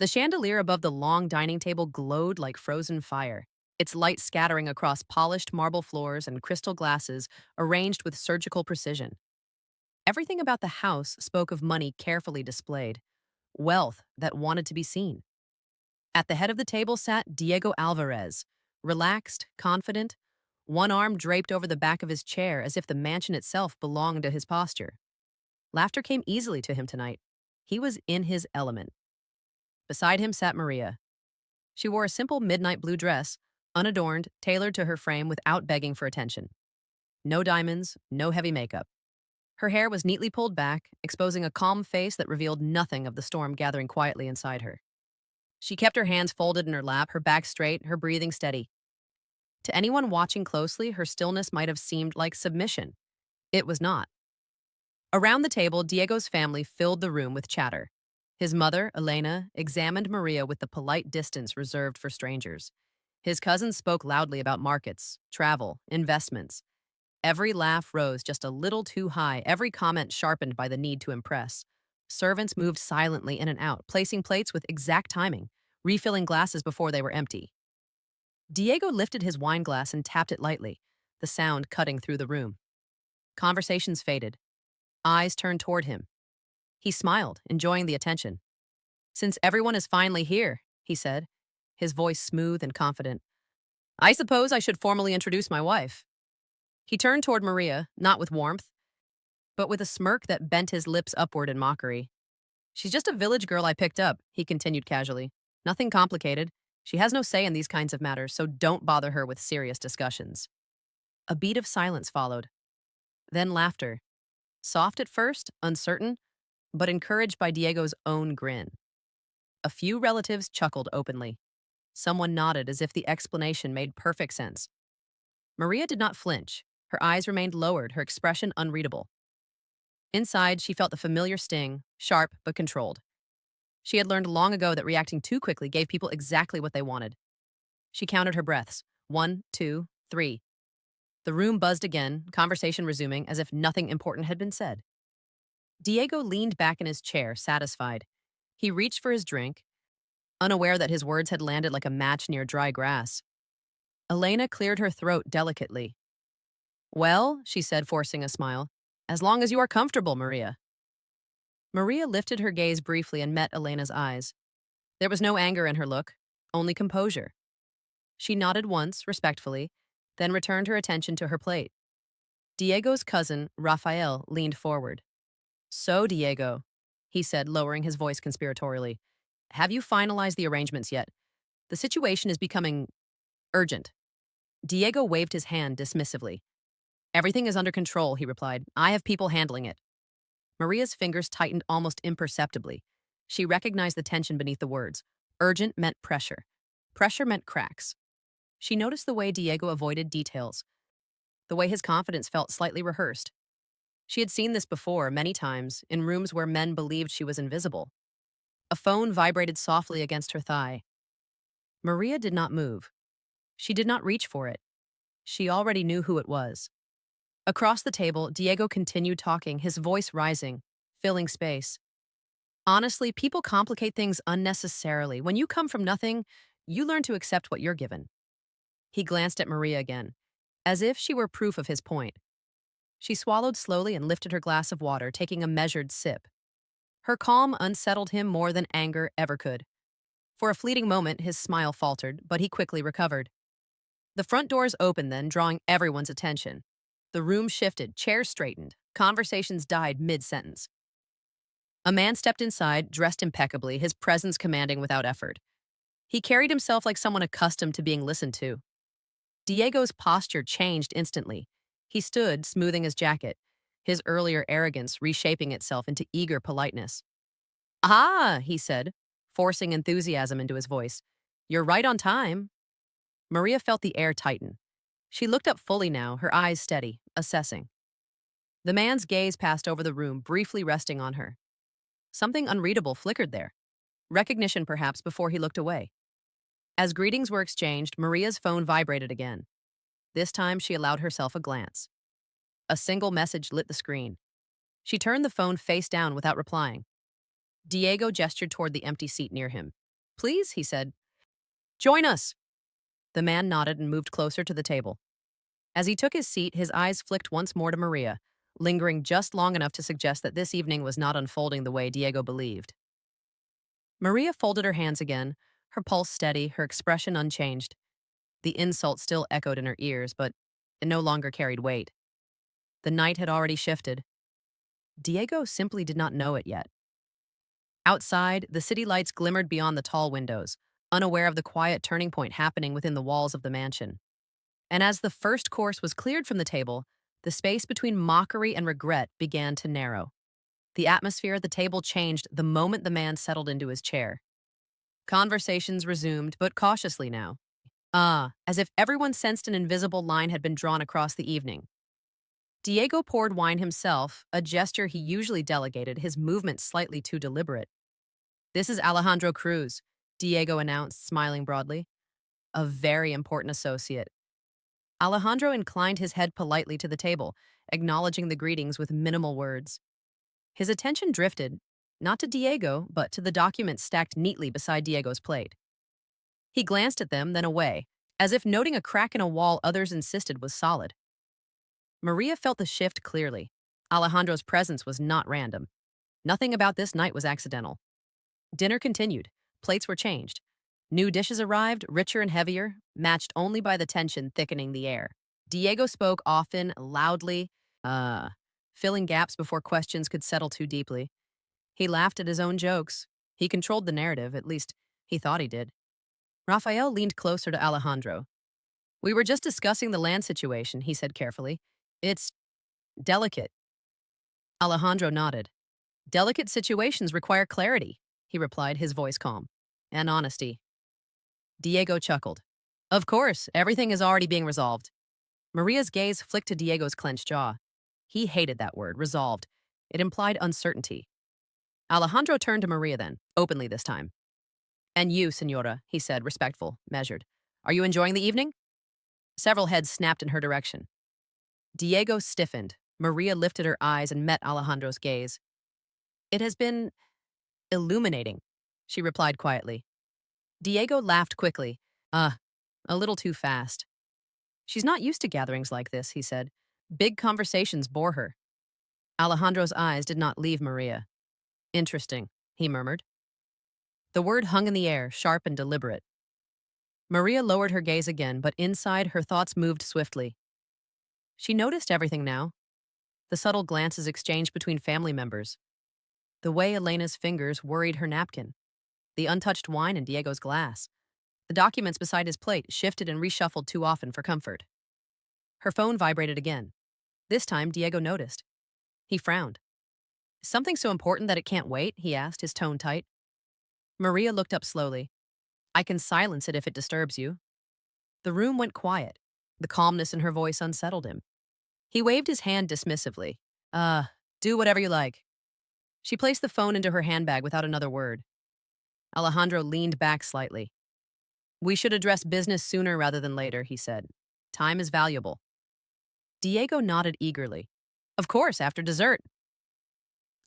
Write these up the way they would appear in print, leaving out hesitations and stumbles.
The chandelier above the long dining table glowed like frozen fire, its light scattering across polished marble floors and crystal glasses arranged with surgical precision. Everything about the house spoke of money carefully displayed, wealth that wanted to be seen. At the head of the table sat Diego Alvarez, relaxed, confident, one arm draped over the back of his chair as if the mansion itself belonged to his posture. Laughter came easily to him tonight. He was in his element. Beside him sat Maria. She wore a simple midnight blue dress, unadorned, tailored to her frame without begging for attention. No diamonds, no heavy makeup. Her hair was neatly pulled back, exposing a calm face that revealed nothing of the storm gathering quietly inside her. She kept her hands folded in her lap, her back straight, her breathing steady. To anyone watching closely, her stillness might have seemed like submission. It was not. Around the table, Diego's family filled the room with chatter. His mother, Elena, examined Maria with the polite distance reserved for strangers. His cousins spoke loudly about markets, travel, investments. Every laugh rose just a little too high, every comment sharpened by the need to impress. Servants moved silently in and out, placing plates with exact timing, refilling glasses before they were empty. Diego lifted his wine glass and tapped it lightly, the sound cutting through the room. Conversations faded. Eyes turned toward him. He smiled, enjoying the attention. "Since everyone is finally here," he said, his voice smooth and confident, "I suppose I should formally introduce my wife." He turned toward Maria, not with warmth, but with a smirk that bent his lips upward in mockery. "She's just a village girl I picked up," he continued casually. "Nothing complicated. She has no say in these kinds of matters, so don't bother her with serious discussions." A beat of silence followed. Then laughter. Soft at first, uncertain, but encouraged by Diego's own grin. A few relatives chuckled openly. Someone nodded as if the explanation made perfect sense. Maria did not flinch. Her eyes remained lowered, her expression unreadable. Inside, she felt the familiar sting, sharp but controlled. She had learned long ago that reacting too quickly gave people exactly what they wanted. She counted her breaths. 1, 2, 3. The room buzzed again, conversation resuming as if nothing important had been said. Diego leaned back in his chair, satisfied. He reached for his drink, unaware that his words had landed like a match near dry grass. Elena cleared her throat delicately. "Well," she said, forcing a smile, "as long as you are comfortable, Maria." Maria lifted her gaze briefly and met Elena's eyes. There was no anger in her look, only composure. She nodded once, respectfully, then returned her attention to her plate. Diego's cousin, Rafael, leaned forward. "So, Diego," he said, lowering his voice conspiratorially, "have you finalized the arrangements yet? The situation is becoming urgent." Diego waved his hand dismissively. "Everything is under control," he replied. "I have people handling it." Maria's fingers tightened almost imperceptibly. She recognized the tension beneath the words. Urgent meant pressure. Pressure meant cracks. She noticed the way Diego avoided details, the way his confidence felt slightly rehearsed. She had seen this before, many times, in rooms where men believed she was invisible. A phone vibrated softly against her thigh. Maria did not move. She did not reach for it. She already knew who it was. Across the table, Diego continued talking, his voice rising, filling space. "Honestly, people complicate things unnecessarily. When you come from nothing, you learn to accept what you're given." He glanced at Maria again, as if she were proof of his point. She swallowed slowly and lifted her glass of water, taking a measured sip. Her calm unsettled him more than anger ever could. For a fleeting moment, his smile faltered, but he quickly recovered. The front doors opened then, drawing everyone's attention. The room shifted, chairs straightened, conversations died mid-sentence. A man stepped inside, dressed impeccably, his presence commanding without effort. He carried himself like someone accustomed to being listened to. Diego's posture changed instantly. He stood, smoothing his jacket, his earlier arrogance reshaping itself into eager politeness. "Ah," he said, forcing enthusiasm into his voice. "You're right on time." Maria felt the air tighten. She looked up fully now, her eyes steady, assessing. The man's gaze passed over the room, briefly resting on her. Something unreadable flickered there. Recognition, perhaps, before he looked away. As greetings were exchanged, Maria's phone vibrated again. This time, she allowed herself a glance. A single message lit the screen. She turned the phone face down without replying. Diego gestured toward the empty seat near him. Please, he said. Join us. The man nodded and moved closer to the table. As he took his seat, his eyes flicked once more to Maria, lingering just long enough to suggest that this evening was not unfolding the way Diego believed. Maria folded her hands again, her pulse steady, her expression unchanged. The insult still echoed in her ears, but it no longer carried weight. The night had already shifted. Diego simply did not know it yet. Outside, the city lights glimmered beyond the tall windows, unaware of the quiet turning point happening within the walls of the mansion. And as the first course was cleared from the table, the space between mockery and regret began to narrow. The atmosphere at the table changed the moment the man settled into his chair. Conversations resumed, but cautiously now. As if everyone sensed an invisible line had been drawn across the evening. Diego poured wine himself, a gesture he usually delegated, his movements slightly too deliberate. This is Alejandro Cruz, Diego announced, smiling broadly. A very important associate. Alejandro inclined his head politely to the table, acknowledging the greetings with minimal words. His attention drifted, not to Diego, but to the documents stacked neatly beside Diego's plate. He glanced at them, then away, as if noting a crack in a wall others insisted was solid. Maria felt the shift clearly. Alejandro's presence was not random. Nothing about this night was accidental. Dinner continued. Plates were changed. New dishes arrived, richer and heavier, matched only by the tension thickening the air. Diego spoke often, loudly, filling gaps before questions could settle too deeply. He laughed at his own jokes. He controlled the narrative, at least he thought he did. Rafael leaned closer to Alejandro. We were just discussing the land situation, he said carefully. It's delicate. Alejandro nodded. Delicate situations require clarity, he replied, his voice calm. And honesty. Diego chuckled. Of course, everything is already being resolved. Maria's gaze flicked to Diego's clenched jaw. He hated that word, resolved. It implied uncertainty. Alejandro turned to Maria then, openly this time. And you, senora, he said, respectful, measured. Are you enjoying the evening? Several heads snapped in her direction. Diego stiffened. Maria lifted her eyes and met Alejandro's gaze. It has been illuminating, she replied quietly. Diego laughed quickly. A little too fast. She's not used to gatherings like this, he said. Big conversations bore her. Alejandro's eyes did not leave Maria. Interesting, he murmured. The word hung in the air, sharp and deliberate. Maria lowered her gaze again, but inside her thoughts moved swiftly. She noticed everything now. The subtle glances exchanged between family members. The way Elena's fingers worried her napkin. The untouched wine in Diego's glass. The documents beside his plate shifted and reshuffled too often for comfort. Her phone vibrated again. This time, Diego noticed. He frowned. Something so important that it can't wait? He asked, his tone tight. Maria looked up slowly. I can silence it if it disturbs you. The room went quiet. The calmness in her voice unsettled him. He waved his hand dismissively. Do whatever you like. She placed the phone into her handbag without another word. Alejandro leaned back slightly. We should address business sooner rather than later, he said. Time is valuable. Diego nodded eagerly. Of course, after dessert.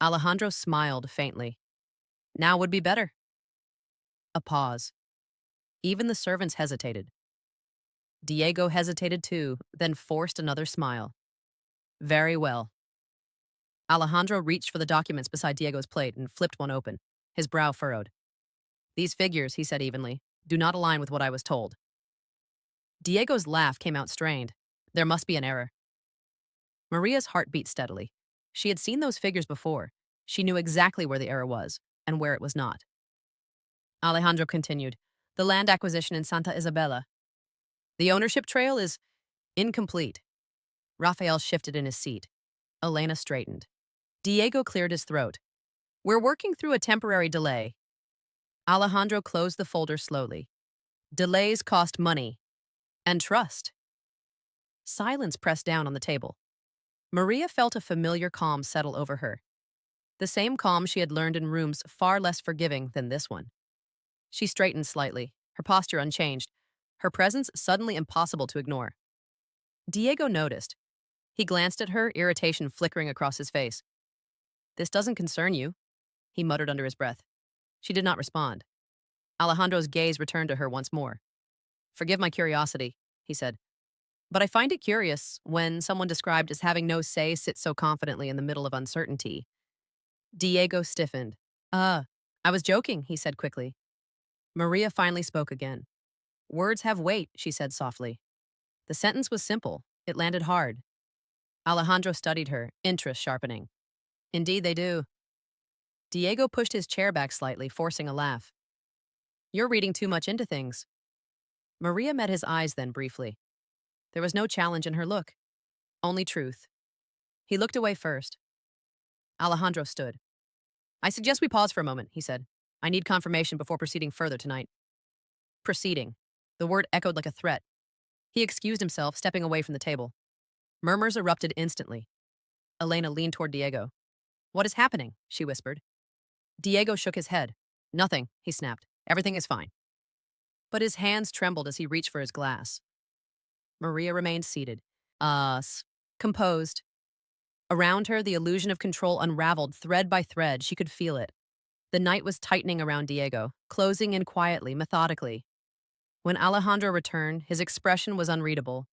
Alejandro smiled faintly. Now would be better. A pause. Even the servants hesitated. Diego hesitated too, then forced another smile. Very well. Alejandro reached for the documents beside Diego's plate and flipped one open, his brow furrowed. These figures, he said evenly, do not align with what I was told. Diego's laugh came out strained. There must be an error. Maria's heart beat steadily. She had seen those figures before. She knew exactly where the error was and where it was not. Alejandro continued, the land acquisition in Santa Isabela. The ownership trail is incomplete. Rafael shifted in his seat. Elena straightened. Diego cleared his throat. We're working through a temporary delay. Alejandro closed the folder slowly. Delays cost money. And trust. Silence pressed down on the table. Maria felt a familiar calm settle over her. The same calm she had learned in rooms far less forgiving than this one. She straightened slightly, her posture unchanged, her presence suddenly impossible to ignore. Diego noticed. He glanced at her, irritation flickering across his face. This doesn't concern you, he muttered under his breath. She did not respond. Alejandro's gaze returned to her once more. Forgive my curiosity, he said, but I find it curious when someone described as having no say sits so confidently in the middle of uncertainty. Diego stiffened. I was joking, he said quickly. Maria finally spoke again. Words have weight, she said softly. The sentence was simple. It landed hard. Alejandro studied her, interest sharpening. Indeed, they do. Diego pushed his chair back slightly, forcing a laugh. You're reading too much into things. Maria met his eyes then briefly. There was no challenge in her look, only truth. He looked away first. Alejandro stood. I suggest we pause for a moment, he said. I need confirmation before proceeding further tonight. Proceeding. The word echoed like a threat. He excused himself, stepping away from the table. Murmurs erupted instantly. Elena leaned toward Diego. What is happening? She whispered. Diego shook his head. Nothing, he snapped. Everything is fine. But his hands trembled as he reached for his glass. Maria remained seated. Composed. Around her, the illusion of control unraveled thread by thread. She could feel it. The night was tightening around Diego, closing in quietly, methodically. When Alejandro returned, his expression was unreadable.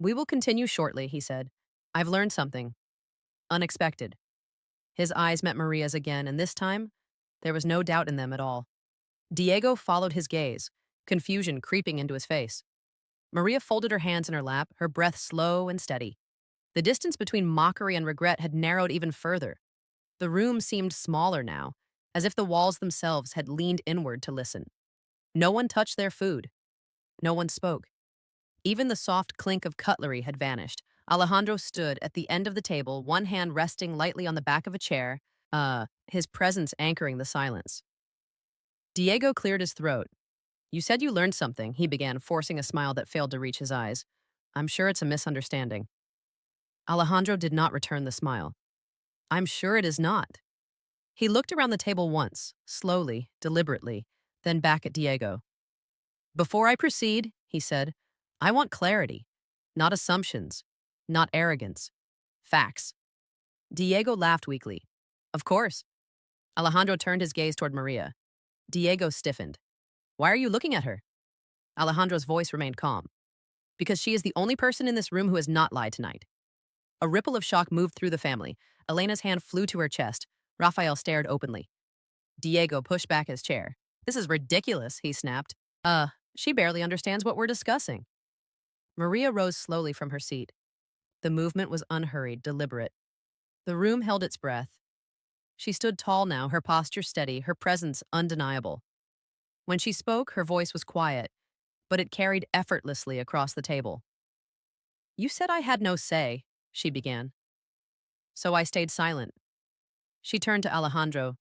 We will continue shortly, he said. I've learned something. Unexpected. His eyes met Maria's again, and this time, there was no doubt in them at all. Diego followed his gaze, confusion creeping into his face. Maria folded her hands in her lap, her breath slow and steady. The distance between mockery and regret had narrowed even further. The room seemed smaller now, as if the walls themselves had leaned inward to listen. No one touched their food. No one spoke. Even the soft clink of cutlery had vanished. Alejandro stood at the end of the table, one hand resting lightly on the back of a chair, his presence anchoring the silence. Diego cleared his throat. You said you learned something, he began, forcing a smile that failed to reach his eyes. I'm sure it's a misunderstanding. Alejandro did not return the smile. I'm sure it is not. He looked around the table once, slowly, deliberately, then back at Diego. Before I proceed, he said, I want clarity, not assumptions, not arrogance. Facts. Diego laughed weakly. Of course. Alejandro turned his gaze toward Maria. Diego stiffened. Why are you looking at her? Alejandro's voice remained calm. Because she is the only person in this room who has not lied tonight. A ripple of shock moved through the family. Elena's hand flew to her chest. Rafael stared openly. Diego pushed back his chair. This is ridiculous, he snapped. She barely understands what we're discussing. Maria rose slowly from her seat. The movement was unhurried, deliberate. The room held its breath. She stood tall now, her posture steady, her presence undeniable. When she spoke, her voice was quiet, but it carried effortlessly across the table. You said I had no say, she began. So I stayed silent. She turned to Alejandro.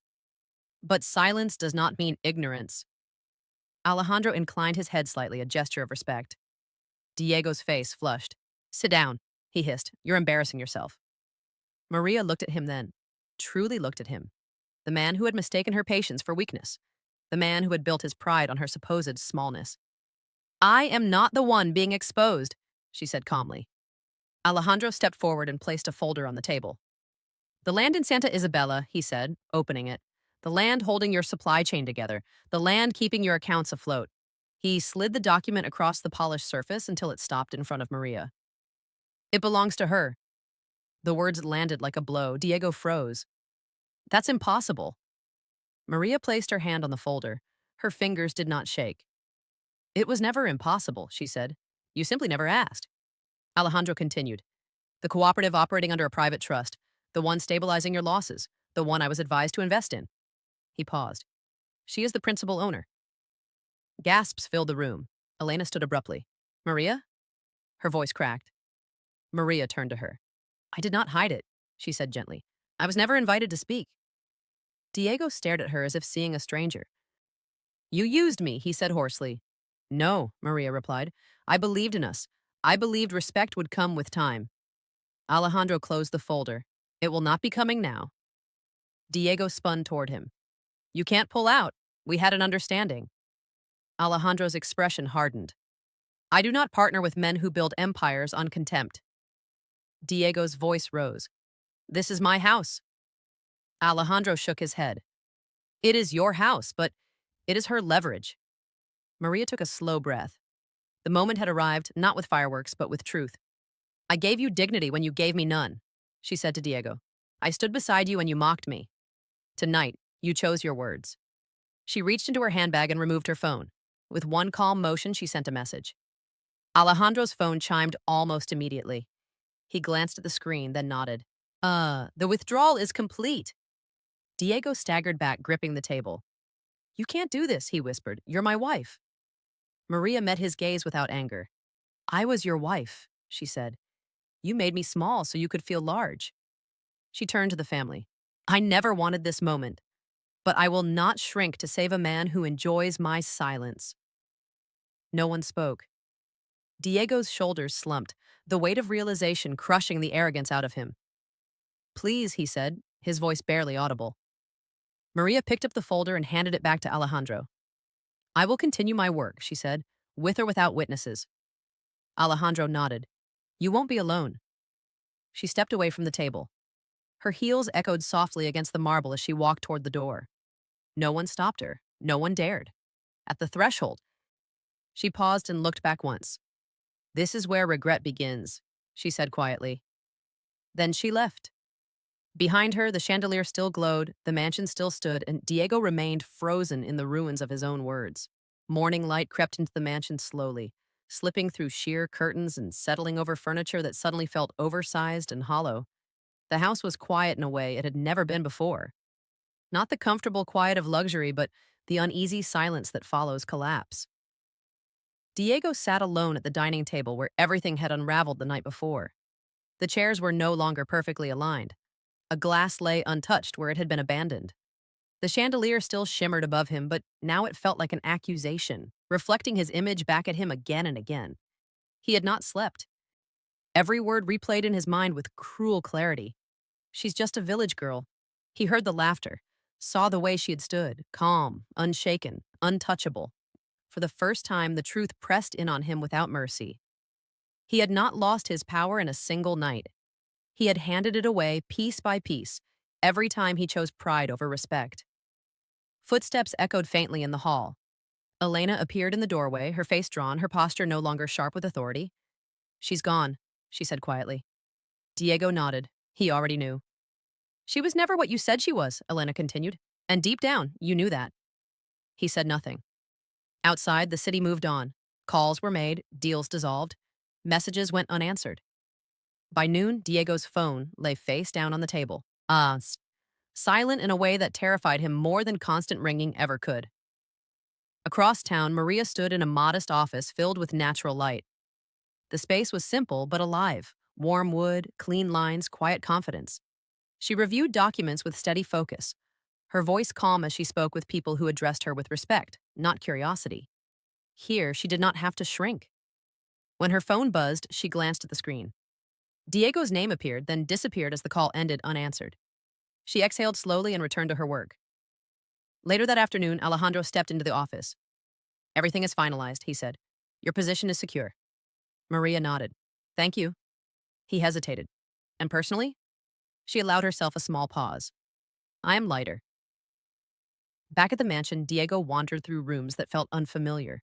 But silence does not mean ignorance. Alejandro inclined his head slightly, a gesture of respect. Diego's face flushed. Sit down, he hissed. You're embarrassing yourself. Maria looked at him then, truly looked at him. The man who had mistaken her patience for weakness. The man who had built his pride on her supposed smallness. I am not the one being exposed, she said calmly. Alejandro stepped forward and placed a folder on the table. The land in Santa Isabella, he said, opening it. The land holding your supply chain together. The land keeping your accounts afloat. He slid the document across the polished surface until it stopped in front of Maria. It belongs to her. The words landed like a blow. Diego froze. That's impossible. Maria placed her hand on the folder. Her fingers did not shake. It was never impossible, she said. You simply never asked. Alejandro continued. The cooperative operating under a private trust. The one stabilizing your losses. The one I was advised to invest in. He paused. She is the principal owner. Gasps filled the room. Elena stood abruptly. Maria? Her voice cracked. Maria turned to her. I did not hide it, she said gently. I was never invited to speak. Diego stared at her as if seeing a stranger. You used me, he said hoarsely. No, Maria replied. I believed in us. I believed respect would come with time. Alejandro closed the folder. It will not be coming now. Diego spun toward him. You can't pull out. We had an understanding. Alejandro's expression hardened. I do not partner with men who build empires on contempt. Diego's voice rose. This is my house. Alejandro shook his head. It is your house, but It is her leverage. Maria took a slow breath. The moment had arrived, not with fireworks, but with truth. I gave you dignity when you gave me none, she said to Diego. I stood beside you and you mocked me. Tonight, you chose your words. She reached into her handbag and removed her phone. With one calm motion, she sent a message. Alejandro's phone chimed almost immediately. He glanced at the screen, then nodded. The withdrawal is complete. Diego staggered back, gripping the table. You can't do this, he whispered. You're my wife. Maria met his gaze without anger. I was your wife, she said. You made me small so you could feel large. She turned to the family. I never wanted this moment, but I will not shrink to save a man who enjoys my silence. No one spoke. Diego's shoulders slumped, the weight of realization crushing the arrogance out of him. Please, he said, his voice barely audible. Maria picked up the folder and handed it back to Alejandro. I will continue my work, she said, with or without witnesses. Alejandro nodded. You won't be alone. She stepped away from the table. Her heels echoed softly against the marble as she walked toward the door. No one stopped her. No one dared. At the threshold, she paused and looked back once. This is where regret begins, she said quietly. Then she left. Behind her, the chandelier still glowed, the mansion still stood, and Diego remained frozen in the ruins of his own words. Morning light crept into the mansion slowly, slipping through sheer curtains and settling over furniture that suddenly felt oversized and hollow. The house was quiet in a way it had never been before. Not the comfortable quiet of luxury, but the uneasy silence that follows collapse. Diego sat alone at the dining table where everything had unraveled the night before. The chairs were no longer perfectly aligned. A glass lay untouched where it had been abandoned. The chandelier still shimmered above him, but now it felt like an accusation, reflecting his image back at him again and again. He had not slept. Every word replayed in his mind with cruel clarity. She's just a village girl. He heard the laughter, saw the way she had stood, calm, unshaken, untouchable. For the first time, the truth pressed in on him without mercy. He had not lost his power in a single night. He had handed it away piece by piece, every time he chose pride over respect. Footsteps echoed faintly in the hall. Elena appeared in the doorway, her face drawn, her posture no longer sharp with authority. She's gone, she said quietly. Diego nodded. He already knew. She was never what you said she was, Elena continued. And deep down, you knew that. He said nothing. Outside, the city moved on. Calls were made, deals dissolved. Messages went unanswered. By noon, Diego's phone lay face down on the table. Silent in a way that terrified him more than constant ringing ever could. Across town, Maria stood in a modest office filled with natural light. The space was simple but alive. Warm wood, clean lines, quiet confidence. She reviewed documents with steady focus, her voice calm as she spoke with people who addressed her with respect, not curiosity. Here, she did not have to shrink. When her phone buzzed, she glanced at the screen. Diego's name appeared, then disappeared as the call ended unanswered. She exhaled slowly and returned to her work. Later that afternoon, Alejandro stepped into the office. Everything is finalized, he said. Your position is secure. Maria nodded. Thank you. He hesitated. And personally? She allowed herself a small pause. I am lighter. Back at the mansion, Diego wandered through rooms that felt unfamiliar.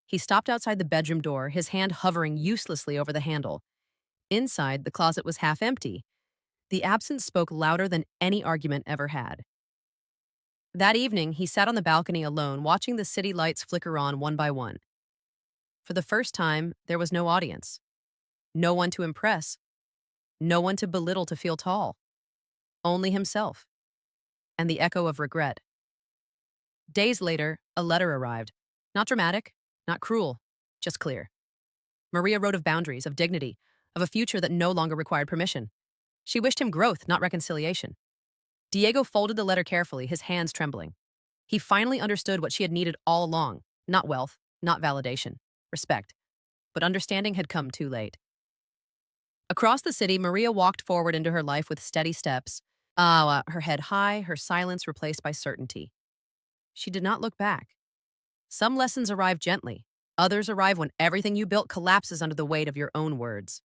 He stopped outside the bedroom door, his hand hovering uselessly over the handle. Inside, the closet was half empty. The absence spoke louder than any argument ever had. That evening, he sat on the balcony alone, watching the city lights flicker on one by one. For the first time, there was no audience. No one to impress. No one to belittle to feel tall. Only himself. And the echo of regret. Days later, a letter arrived. Not dramatic, not cruel, just clear. Maria wrote of boundaries, of dignity, of a future that no longer required permission. She wished him growth, not reconciliation. Diego folded the letter carefully, his hands trembling. He finally understood what she had needed all along. Not wealth, not validation, respect. But understanding had come too late. Across the city, Maria walked forward into her life with steady steps, her head high, her silence replaced by certainty. She did not look back. Some lessons arrive gently. Others arrive when everything you built collapses under the weight of your own words.